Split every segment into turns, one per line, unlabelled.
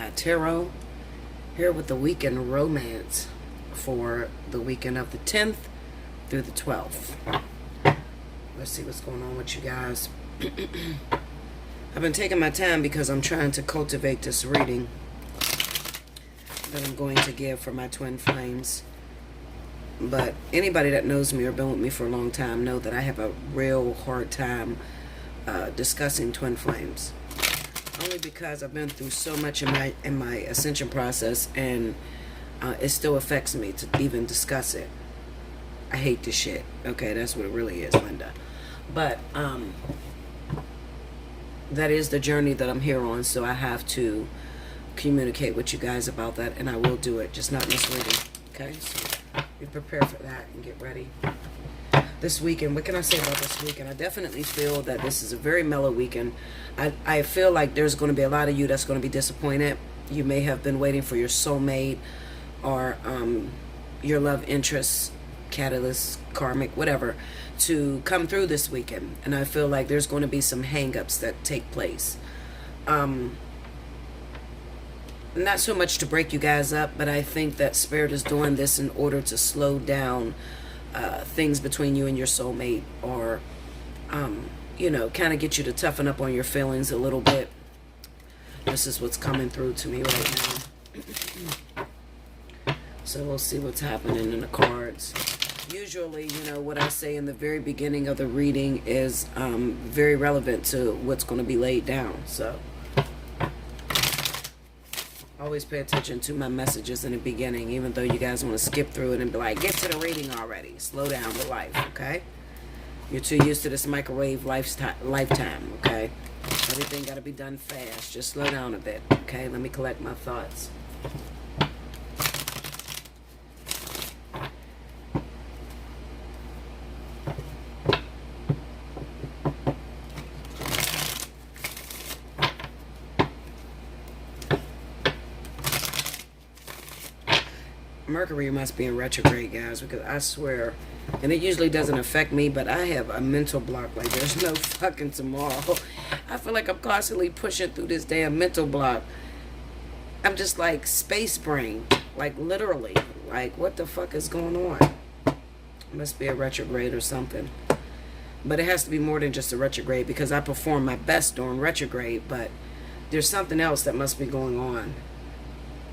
Allseeingeyetarot, here with the weekend romance for the weekend of the 10th through the 12th. Let's see what's going on with you guys. I've been taking my time because I'm trying to cultivate this reading that I'm going to give for my twin flames. But anybody that knows me or been with me for a long time know that I have a real hard time discussing twin flames. Only because I've been through so much in my ascension process, and it still affects me to even discuss it. I hate this shit. Okay, that's what it really is, Linda. But that is the journey that I'm here on, so I have to communicate with you guys about that, and I will do it, just not misleading. Okay, so be prepared for that and get ready. This weekend, what can I say about this weekend? I definitely feel that this is a very mellow weekend. I feel like there's going to be a lot of you that's going to be disappointed. You may have been waiting for your soulmate or your love interest, catalyst, karmic, whatever, to come through this weekend. And I feel like there's going to be some hang-ups that take place. Not so much to break you guys up, but I think that Spirit is doing this in order to slow down things between you and your soulmate, or you know, kind of get you to toughen up on your feelings a little bit. This is what's coming through to me right now. So we'll see what's happening in the cards. Usually, you know, what I say in the very beginning of the reading is very relevant to what's going to be laid down. So always pay attention to my messages in the beginning, even though you guys want to skip through it and be like, get to the reading already. Slow down to life, okay? You're too used to this microwave lifetime, okay? Everything got to be done fast. Just slow down a bit, okay? Let me collect my thoughts. Mercury must be in retrograde, guys, because I swear, and it usually doesn't affect me, but I have a mental block like there's no fucking tomorrow. I feel like I'm constantly pushing through this damn mental block. I'm just like space brain, like literally, like what the fuck is going on? It must be a retrograde or something. But it has to be more than just a retrograde, because I perform my best during retrograde, but there's something else that must be going on.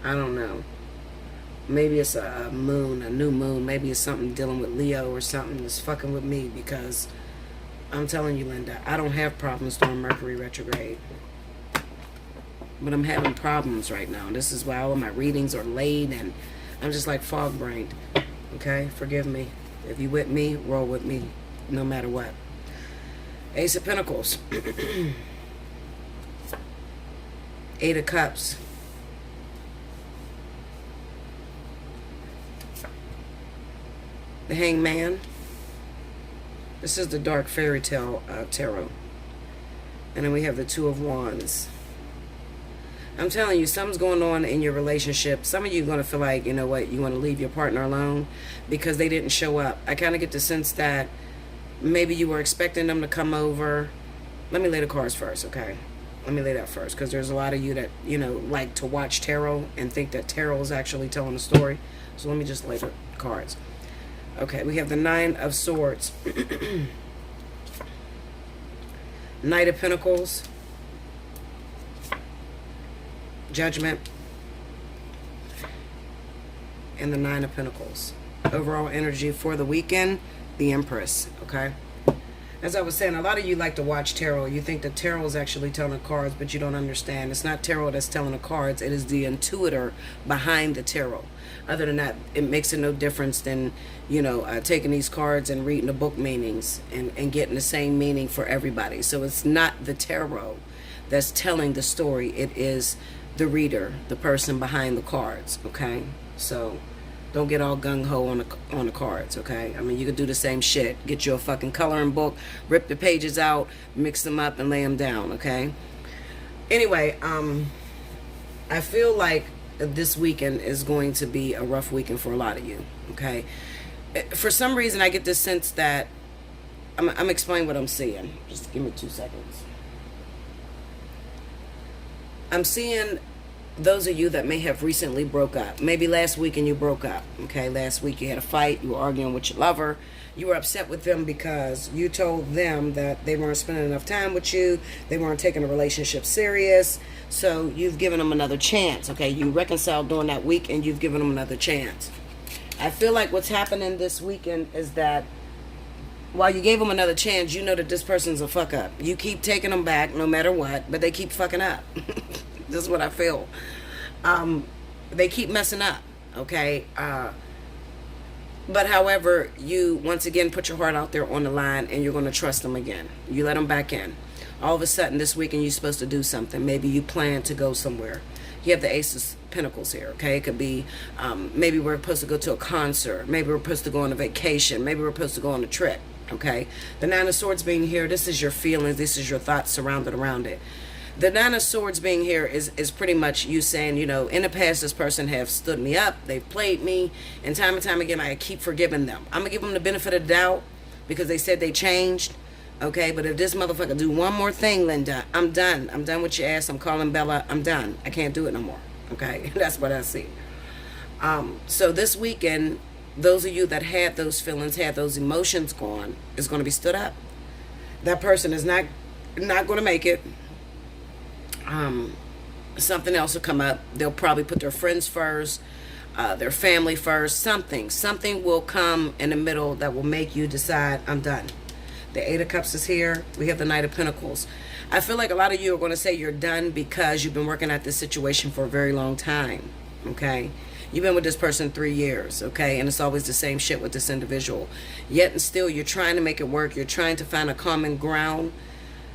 I don't know. Maybe it's a moon, a new moon. Maybe it's something dealing with Leo or something that's fucking with me, because I'm telling you, Linda, I don't have problems during Mercury retrograde. But I'm having problems right now. This is why all of my readings are late, and I'm just like fog-brained. Okay? Forgive me. If you with me, roll with me, no matter what. Ace of Pentacles. Eight of Cups. The Hangman. This is the Dark Fairy Tale Tarot. And then we have the Two of Wands. I'm telling you, something's going on in your relationship. Some of you are going to feel like, you know what, you want to leave your partner alone because they didn't show up. I kind of get the sense that maybe you were expecting them to come over. Let me lay the cards first, okay? Let me lay that first, because there's a lot of you that, you know, like to watch tarot and think that tarot is actually telling a story. So let me just lay the cards. Okay, we have the Nine of Swords. Knight of Pentacles. Judgment. And the Nine of Pentacles. Overall energy for the weekend, the Empress, okay? As I was saying, a lot of you like to watch tarot. You think that tarot is actually telling the cards, but you don't understand. It's not tarot that's telling the cards. It is the intuitor behind the tarot. Other than that, it makes it no difference than, you know, taking these cards and reading the book meanings and getting the same meaning for everybody. So it's not the tarot that's telling the story. It is the reader, the person behind the cards, okay? So don't get all gung-ho on the cards, okay? I mean, you could do the same shit. Get you a fucking coloring book, rip the pages out, mix them up, and lay them down, okay? Anyway, I feel like this weekend is going to be a rough weekend for a lot of you, okay? For some reason, I get this sense that I'm explaining what I'm seeing. Just give me 2 seconds. I'm seeing those of you that may have recently broke up, maybe last week and you broke up, okay? Last week you had a fight, you were arguing with your lover, you were upset with them because you told them that they weren't spending enough time with you, they weren't taking a relationship serious, so you've given them another chance, okay? You reconciled during that week and you've given them another chance. I feel like what's happening this weekend is that while you gave them another chance, you know that this person's a fuck up. You keep taking them back no matter what, but they keep fucking up. This is what I feel. They keep messing up, okay? But however, you once again put your heart out there on the line and you're going to trust them again. You let them back in. All of a sudden this weekend you're supposed to do something. Maybe you plan to go somewhere. You have the Ace of Pentacles here, okay? It could be maybe we're supposed to go to a concert. Maybe we're supposed to go on a vacation. Maybe we're supposed to go on a trip, okay? The Nine of Swords being here, this is your feelings. This is your thoughts surrounded around it. The Nine of Swords being here is pretty much you saying, you know, in the past this person have stood me up, they've played me, and time again I keep forgiving them. I'm going to give them the benefit of the doubt because they said they changed, okay? But if this motherfucker do one more thing, Linda, I'm done. I'm done with your ass. I'm calling Bella. I'm done. I can't do it no more, okay? That's what I see. So this weekend, those of you that had those feelings, had those emotions gone, is going to be stood up. That person is not going to make it. Something else will come up. They'll probably put their friends first, their family first. Something will come in the middle that will make you decide, I'm done. The Eight of Cups is here. We have the Knight of Pentacles. I feel like a lot of you are going to say you're done because you've been working at this situation for a very long time, okay? You've been with this person 3 years, okay? And it's always the same shit with this individual. Yet and still, you're trying to make it work. You're trying to find a common ground.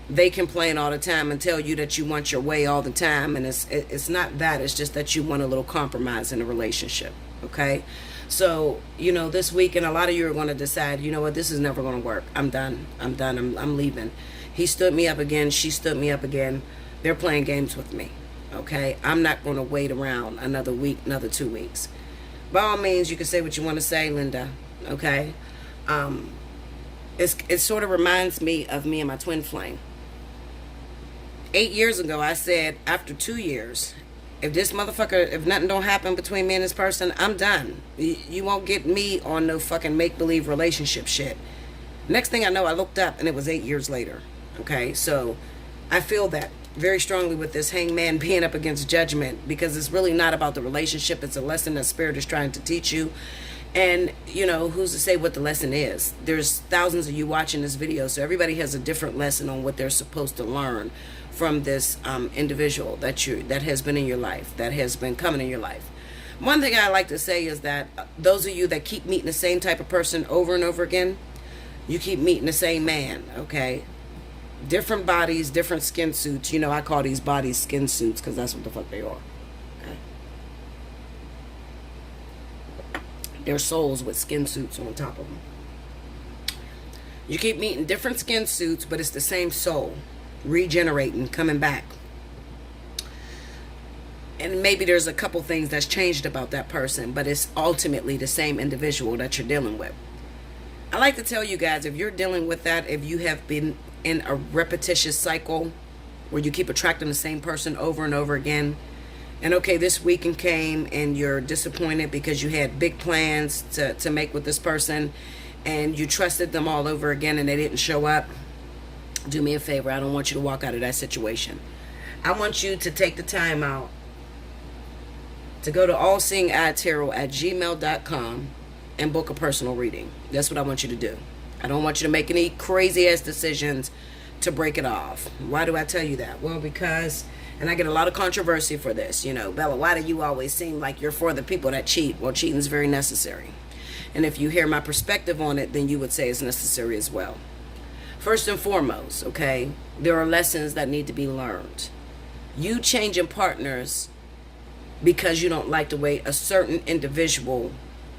They complain all the time and tell you that you want your way all the time, and it's not that. It's just that you want a little compromise in a relationship, okay? So, you know, this weekend, a lot of you are going to decide, you know what, this is never going to work. I'm done. I'm leaving. He stood me up again. She stood me up again. They're playing games with me, okay? I'm not going to wait around another week, another 2 weeks. By all means, you can say what you want to say, Linda, okay? It sort of reminds me of me and my twin flame. 8 years ago, I said, after 2 years, if this motherfucker, if nothing don't happen between me and this person, I'm done. You won't get me on no fucking make-believe relationship shit. Next thing I know, I looked up and it was 8 years later. Okay, so I feel that very strongly with this Hangman being up against Judgment, because it's really not about the relationship. It's a lesson that Spirit is trying to teach you. And, you know, who's to say what the lesson is? There's thousands of you watching this video, so everybody has a different lesson on what they're supposed to learn from this individual that has been in your life, that has been coming in your life. One thing I like to say is that those of you that keep meeting the same type of person over and over again, you keep meeting the same man, okay? Different bodies, different skin suits. You know, I call these bodies skin suits because that's what the fuck they are. Okay? They're souls with skin suits on top of them. You keep meeting different skin suits, but it's the same soul. Regenerating, coming back. And maybe there's a couple things that's changed about that person, but it's ultimately the same individual that you're dealing with. I like to tell you guys, if you're dealing with that, if you have been in a repetitious cycle where you keep attracting the same person over and over again, and okay, this weekend came and you're disappointed because you had big plans to make with this person and you trusted them all over again and they didn't show up, do me a favor. I don't want you to walk out of that situation. I want you to take the time out to go to Allseeingeyetarot@gmail.com and book a personal reading. That's what I want you to do. I don't want you to make any crazy ass decisions to break it off. Why do I tell you that? Well, because, and I get a lot of controversy for this, you know, Bella, why do you always seem like you're for the people that cheat? Well, cheating is very necessary. And if you hear my perspective on it, then you would say it's necessary as well. First and foremost, okay, there are lessons that need to be learned. You changing partners because you don't like the way a certain individual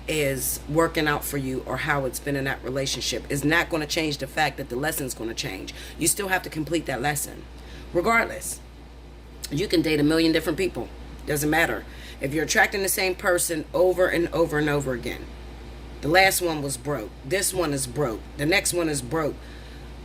is working out for you or how it's been in that relationship is not going to change the fact that the lesson's going to change. You still have to complete that lesson. Regardless, you can date a million different people. Doesn't matter. If you're attracting the same person over and over and over again, the last one was broke. This one is broke. The next one is broke.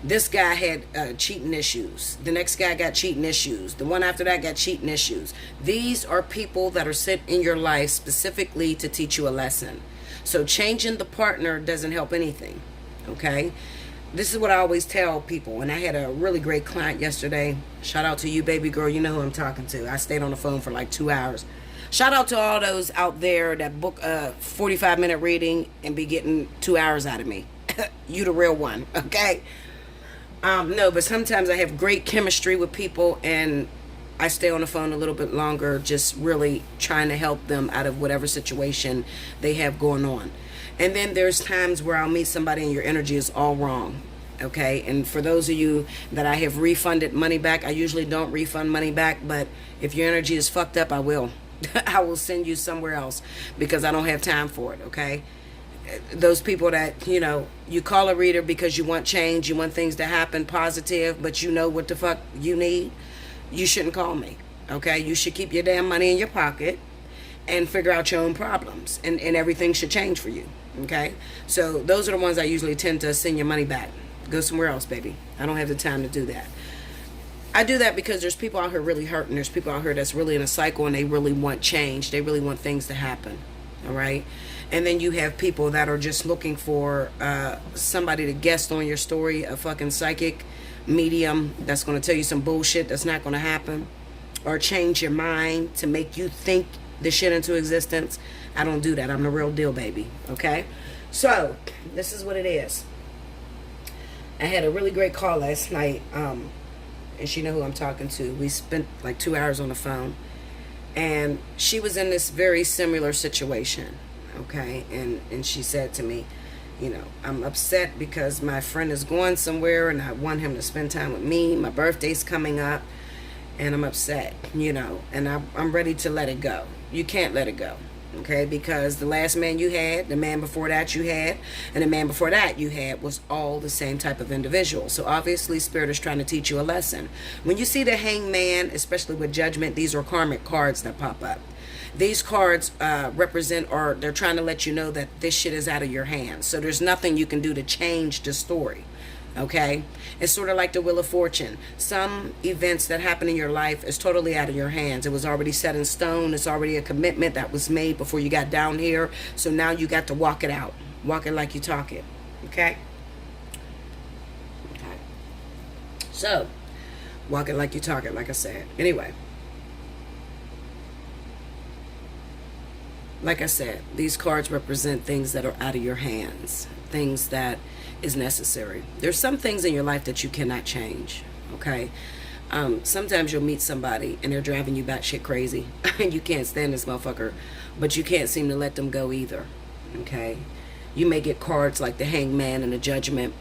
This guy had cheating issues. The next guy got cheating issues. The one after that got cheating issues. These are people that are sent in your life specifically to teach you a lesson. So changing the partner doesn't help anything. Okay? This is what I always tell people. And I had a really great client yesterday. Shout out to you, baby girl. You know who I'm talking to. I stayed on the phone for like 2 hours. Shout out to all those out there that book a 45-minute reading and be getting 2 hours out of me. You the real one. Okay? No, but sometimes I have great chemistry with people and I stay on the phone a little bit longer, just really trying to help them out of whatever situation they have going on. And then there's times where I'll meet somebody and your energy is all wrong. Okay, and for those of you that I have refunded money back, I usually don't refund money back, but if your energy is fucked up, I will. I will send you somewhere else because I don't have time for it, okay? Those people that, you know, you call a reader because you want change, you want things to happen positive, but you know what the fuck you need, you shouldn't call me, okay? You should keep your damn money in your pocket and figure out your own problems, and everything should change for you, okay? So those are the ones I usually tend to send your money back. Go somewhere else, baby. I don't have the time to do that. I do that because there's people out here really hurting. There's people out here that's really in a cycle and they really want change. They really want things to happen, all right? And then you have people that are just looking for somebody to guest on your story, a fucking psychic medium that's going to tell you some bullshit that's not going to happen, or change your mind to make you think the shit into existence. I don't do that. I'm the real deal, baby. Okay? So, this is what it is. I had a really great call last night, and she know who I'm talking to. We spent like 2 hours on the phone, and she was in this very similar situation. Okay, and she said to me, you know, I'm upset because my friend is going somewhere and I want him to spend time with me. My birthday's coming up and I'm upset, you know, and I'm ready to let it go. You can't let it go, okay, because the last man you had, the man before that you had, and the man before that you had was all the same type of individual. So obviously Spirit is trying to teach you a lesson. When you see the Hangman, especially with Judgment, these are karmic cards that pop up. These cards represent, or they're trying to let you know that this shit is out of your hands. So there's nothing you can do to change the story. Okay? It's sort of like the Wheel of Fortune. Some events that happen in your life is totally out of your hands. It was already set in stone. It's already a commitment that was made before you got down here. So now you got to walk it out. Walk it like you talk it. Okay? Okay. So, walk it like you talk it, like I said. Anyway. Like I said, these cards represent things that are out of your hands, things that is necessary. There's some things in your life that you cannot change, okay? Sometimes you'll meet somebody and they're driving you batshit crazy and you can't stand this motherfucker, but you can't seem to let them go either, okay? You may get cards like the Hangman and the Judgment,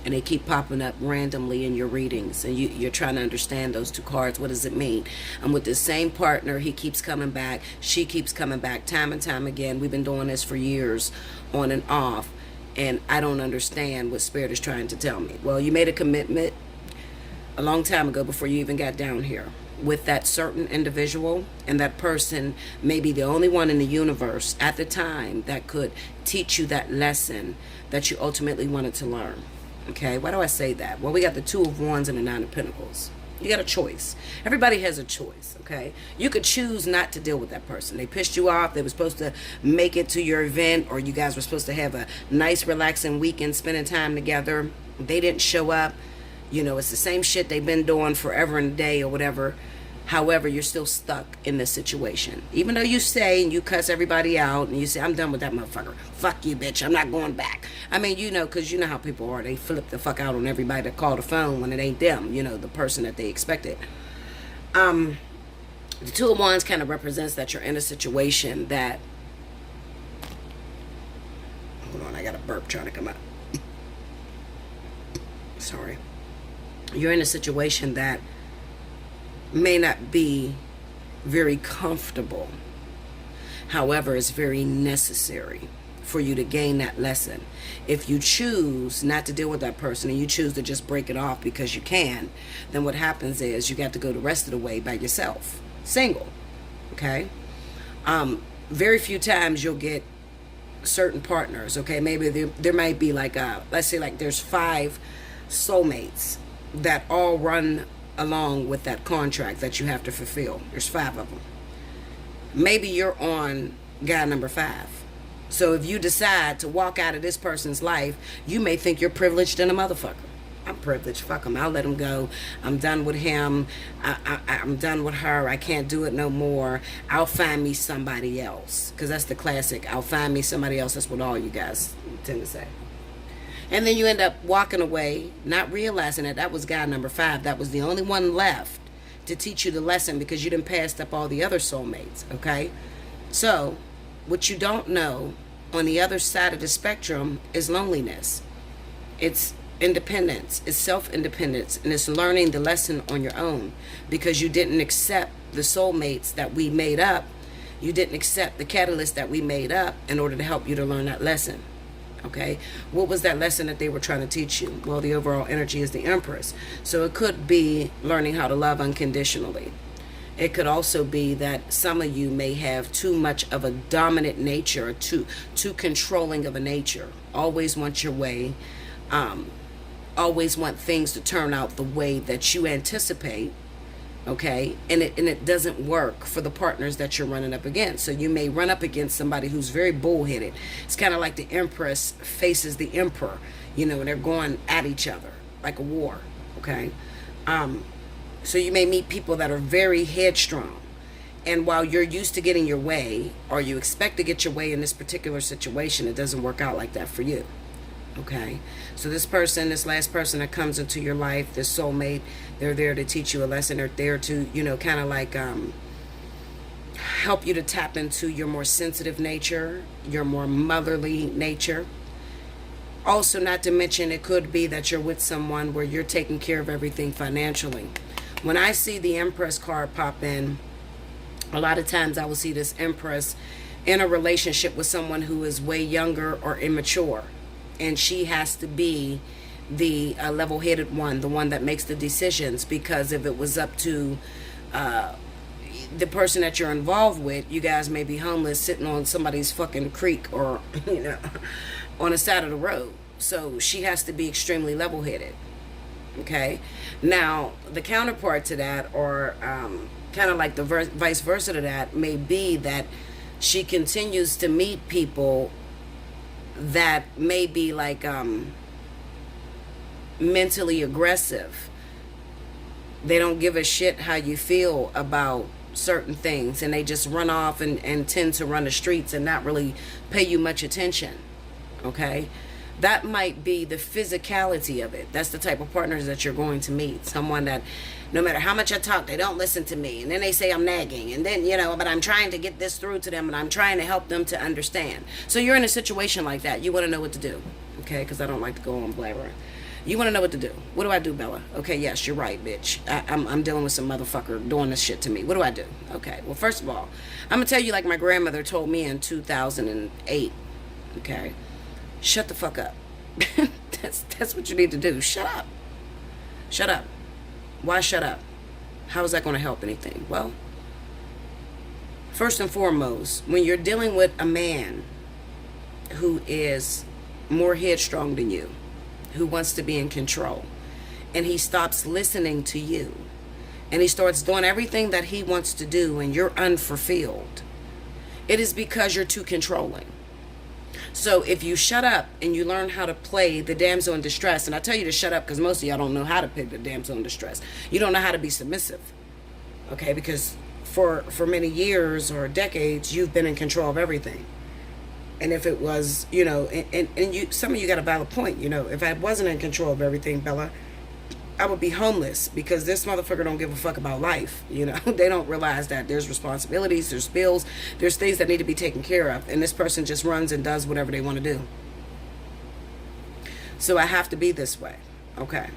and they keep popping up randomly in your readings, and you're trying to understand those two cards. What does it mean? I'm with the same partner. He keeps coming back. She keeps coming back time and time again. We've been doing this for years, on and off, and I don't understand what Spirit is trying to tell me. Well, you made a commitment a long time ago before you even got down here with that certain individual, and that person may be the only one in the universe at the time that could teach you that lesson that you ultimately wanted to learn. Okay, why do I say that? Well, we got the Two of Wands and the Nine of Pentacles. You got a choice. Everybody has a choice, okay? You could choose not to deal with that person. They pissed you off. They were supposed to make it to your event, or you guys were supposed to have a nice, relaxing weekend spending time together. They didn't show up. You know, it's the same shit they've been doing forever and a day or whatever. However, you're still stuck in this situation. Even though you say and you cuss everybody out and you say, I'm done with that motherfucker. Fuck you, bitch. I'm not going back. I mean, you know, because you know how people are. They flip the fuck out on everybody that call the phone when it ain't them. You know, the person that they expected. The Two of Wands kind of represents that you're in a situation that... Hold on, I got a burp trying to come out. Sorry. You're in a situation that may not be very comfortable. However, it's very necessary for you to gain that lesson. If you choose not to deal with that person and you choose to just break it off because you can, then what happens is you got to go the rest of the way by yourself, single. Okay? Very few times you'll get certain partners. Okay, maybe there might be like let's say like there's 5 soulmates that all run along with that contract that you have to fulfill. There's 5 of them. Maybe you're on guy number 5. So if you decide to walk out of this person's life, you may think you're privileged and a motherfucker. I'm privileged. Fuck him. I'll let him go. I'm done with him. I'm done with her. I can't do it no more. I'll find me somebody else. Because that's the classic. I'll find me somebody else. That's what all you guys tend to say. And then you end up walking away, not realizing that was guy number 5. That was the only one left to teach you the lesson because you done passed up all the other soulmates. Okay? So, what you don't know on the other side of the spectrum is loneliness. It's independence, it's self-independence, and it's learning the lesson on your own because you didn't accept the soulmates that we made up. You didn't accept the catalyst that we made up in order to help you to learn that lesson. Okay, what was that lesson that they were trying to teach you? Well, the overall energy is the Empress, so it could be learning how to love unconditionally. It could also be that some of you may have too much of a dominant nature, too controlling of a nature, always want your way, always want things to turn out the way that you anticipate, okay? And it doesn't work for the partners that you're running up against. So you may run up against somebody who's very bullheaded. It's kind of like the Empress faces the Emperor, and they're going at each other like a war, okay? So you may meet people that are very headstrong. And while you're used to getting your way, or you expect to get your way in this particular situation, it doesn't work out like that for you. Okay, so this last person that comes into your life, this soulmate, they're there to teach you a lesson. They're there to, kind of like help you to tap into your more sensitive nature, your more motherly nature. Also, not to mention, it could be that you're with someone where you're taking care of everything financially. When I see the Empress card pop in, a lot of times I will see this Empress in a relationship with someone who is way younger or immature. And she has to be the level-headed one, the one that makes the decisions, because if it was up to the person that you're involved with, you guys may be homeless sitting on somebody's fucking creek or, on the side of the road. So she has to be extremely level-headed. Okay? Now, the counterpart to that, or kind of like the vice versa to that, may be that she continues to meet people that may be like mentally aggressive. They don't give a shit how you feel about certain things, and they just run off and tend to run the streets and not really pay you much attention. Okay, that might be the physicality of it. That's the type of partners that you're going to meet. Someone that no matter how much I talk, they don't listen to me. And then they say I'm nagging. And then, but I'm trying to get this through to them, and I'm trying to help them to understand. So you're in a situation like that. You want to know what to do. Okay? Because I don't like to go on blabbering. You want to know what to do. What do I do, Bella? Okay, yes, you're right, bitch. I'm dealing with some motherfucker doing this shit to me. What do I do? Okay, well, first of all, I'm going to tell you like my grandmother told me in 2008. Okay? Shut the fuck up. That's what you need to do. Shut up. Shut up. Why shut up? How is that going to help anything? Well, first and foremost, when you're dealing with a man who is more headstrong than you, who wants to be in control, and he stops listening to you, and he starts doing everything that he wants to do, and you're unfulfilled, it is because you're too controlling. So if you shut up and you learn how to play the damsel in distress, and I tell you to shut up because most of y'all don't know how to play the damsel in distress. You don't know how to be submissive. Okay, because for many years or decades, you've been in control of everything. And if it was, and you, some of you got a valid point, if I wasn't in control of everything, Bella, I would be homeless, because this motherfucker don't give a fuck about life. They don't realize that there's responsibilities, there's bills, there's things that need to be taken care of, and this person just runs and does whatever they want to do. So I have to be this way. Okay.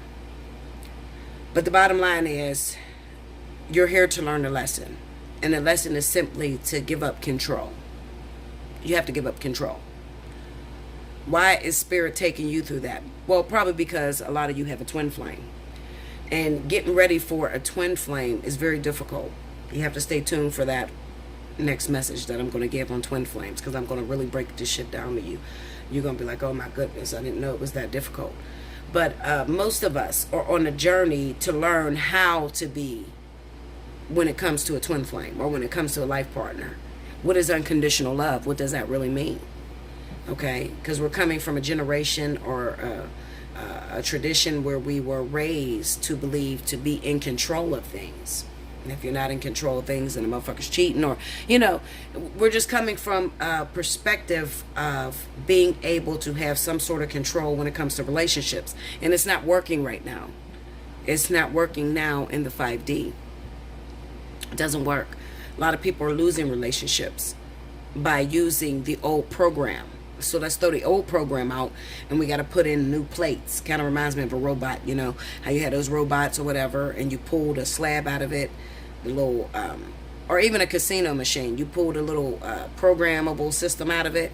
But the bottom line is, you're here to learn a lesson, and the lesson is simply to give up control. You have to give up control. Why is Spirit taking you through that? Well, probably because a lot of you have a twin flame. And getting ready for a twin flame is very difficult. You have to stay tuned for that next message that I'm going to give on twin flames, because I'm going to really break this shit down to you. You're going to be like, oh my goodness, I didn't know it was that difficult. But most of us are on a journey to learn how to be when it comes to a twin flame or when it comes to a life partner. What is unconditional love? What does that really mean? Okay, because we're coming from a generation or a tradition where we were raised to believe to be in control of things. And if you're not in control of things, then the motherfucker's cheating, or, you know, we're just coming from a perspective of being able to have some sort of control when it comes to relationships. And it's not working right now. It's not working now in the 5D. It doesn't work. A lot of people are losing relationships by using the old program. So let's throw the old program out and we got to put in new plates. Kind of reminds me of a robot, you know, how you had those robots or whatever, and you pulled a slab out of it, the little, or even a casino machine. You pulled a little programmable system out of it,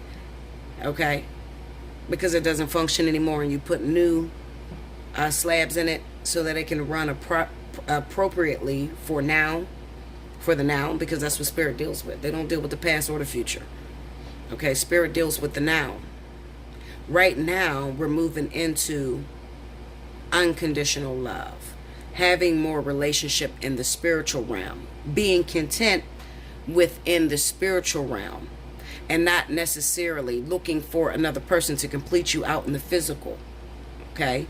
okay, because it doesn't function anymore, and you put new slabs in it so that it can run appropriately for now, for the now, because that's what Spirit deals with. They don't deal with the past or the future. Okay, Spirit deals with the now. Right now, we're moving into unconditional love, having more relationship in the spiritual realm, being content within the spiritual realm, and not necessarily looking for another person to complete you out in the physical. Okay,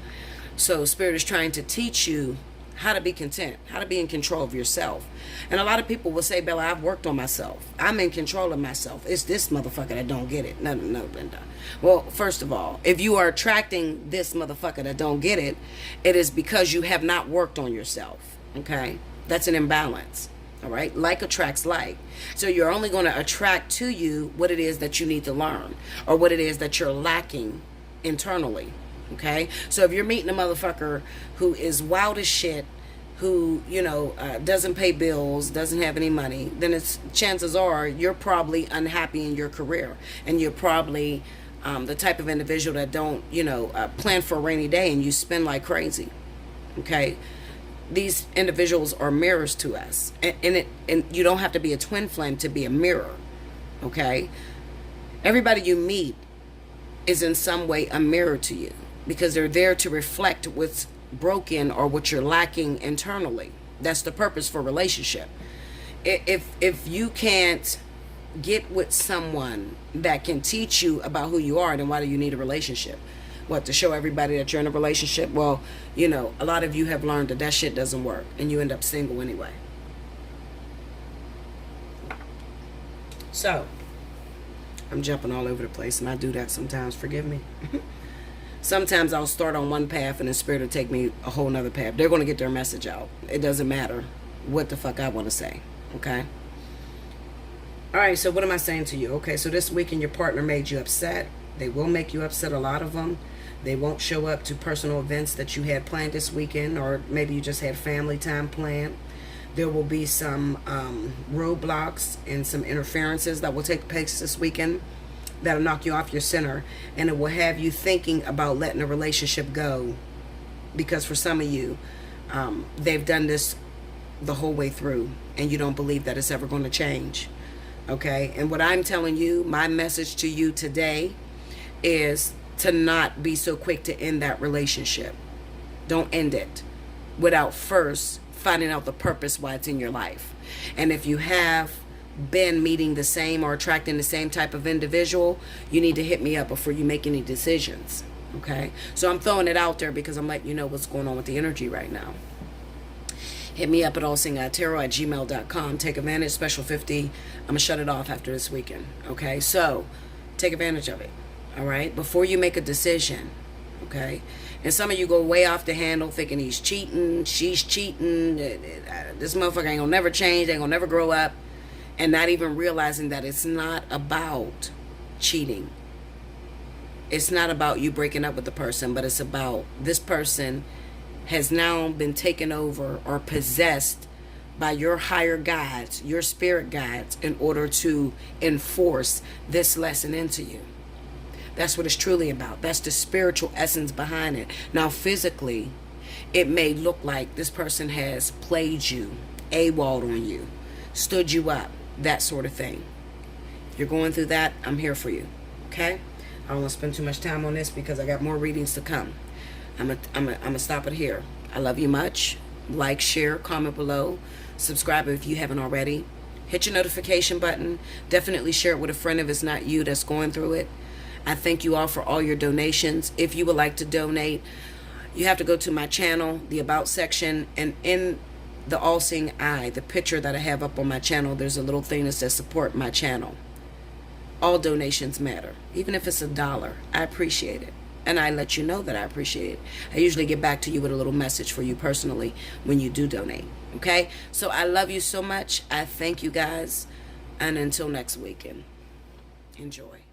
so Spirit is trying to teach you how to be content, how to be in control of yourself. And a lot of people will say, Bella, I've worked on myself. I'm in control of myself. It's this motherfucker that don't get it. No, Linda. Well, first of all, if you are attracting this motherfucker that don't get it, it is because you have not worked on yourself. Okay? That's an imbalance. All right? Like attracts like. So you're only going to attract to you what it is that you need to learn, or what it is that you're lacking internally. Okay, so if you're meeting a motherfucker who is wild as shit, who, you know, doesn't pay bills, doesn't have any money, then it's chances are you're probably unhappy in your career, and you're probably the type of individual that don't, you know, plan for a rainy day, and you spend like crazy. Okay, these individuals are mirrors to us, and you don't have to be a twin flame to be a mirror. Okay, everybody you meet is in some way a mirror to you, because they're there to reflect what's broken or what you're lacking internally. That's the purpose for relationship. If you can't get with someone that can teach you about who you are, then why do you need a relationship? What, to show everybody that you're in a relationship? Well, you know, a lot of you have learned that shit doesn't work, and you end up single anyway. So, I'm jumping all over the place, and I do that sometimes. Forgive me. Sometimes I'll start on one path and the Spirit will take me a whole nother path. They're going to get their message out. It doesn't matter what the fuck I want to say. Okay? Alright, so what am I saying to you? Okay, so this weekend your partner made you upset. They will make you upset, a lot of them. They won't show up to personal events that you had planned this weekend, or maybe you just had family time planned. There will be some roadblocks and some interferences that will take place this weekend that'll knock you off your center, and it will have you thinking about letting a relationship go, because for some of you, they've done this the whole way through, and you don't believe that it's ever going to change. Okay, and what I'm telling you, my message to you today is to not be so quick to end that relationship. Don't end it without first finding out the purpose why it's in your life. And if you have been meeting the same or attracting the same type of individual, you need to hit me up before you make any decisions. Okay, so I'm throwing it out there because I'm letting you know what's going on with the energy right now. Hit me up at Allseeingeyetarot@gmail.com. Take advantage, special 50. I'm gonna shut it off after this weekend. Okay, so take advantage of it. All right, before you make a decision. Okay, and some of you go way off the handle thinking he's cheating, she's cheating, this motherfucker ain't gonna never change, they ain't gonna never grow up, and not even realizing that it's not about cheating. It's not about you breaking up with the person, but it's about this person has now been taken over or possessed by your higher guides, your spirit guides, in order to enforce this lesson into you. That's what it's truly about. That's the spiritual essence behind it. Now, physically, it may look like this person has played you, AWOL'd on you, stood you up, that sort of thing. If you're going through that, I'm here for you. Okay? I don't want to spend too much time on this because I got more readings to come. I'm gonna stop it here. I love you much. Like, share, comment below, subscribe if you haven't already. Hit your notification button. Definitely share it with a friend if it's not you that's going through it. I thank you all for all your donations. If you would like to donate, you have to go to my channel, the About section, and in the All Seeing Eye, the picture that I have up on my channel, there's a little thing that says support my channel. All donations matter. Even if it's $1, I appreciate it. And I let you know that I appreciate it. I usually get back to you with a little message for you personally when you do donate. Okay? So I love you so much. I thank you guys. And until next weekend, enjoy.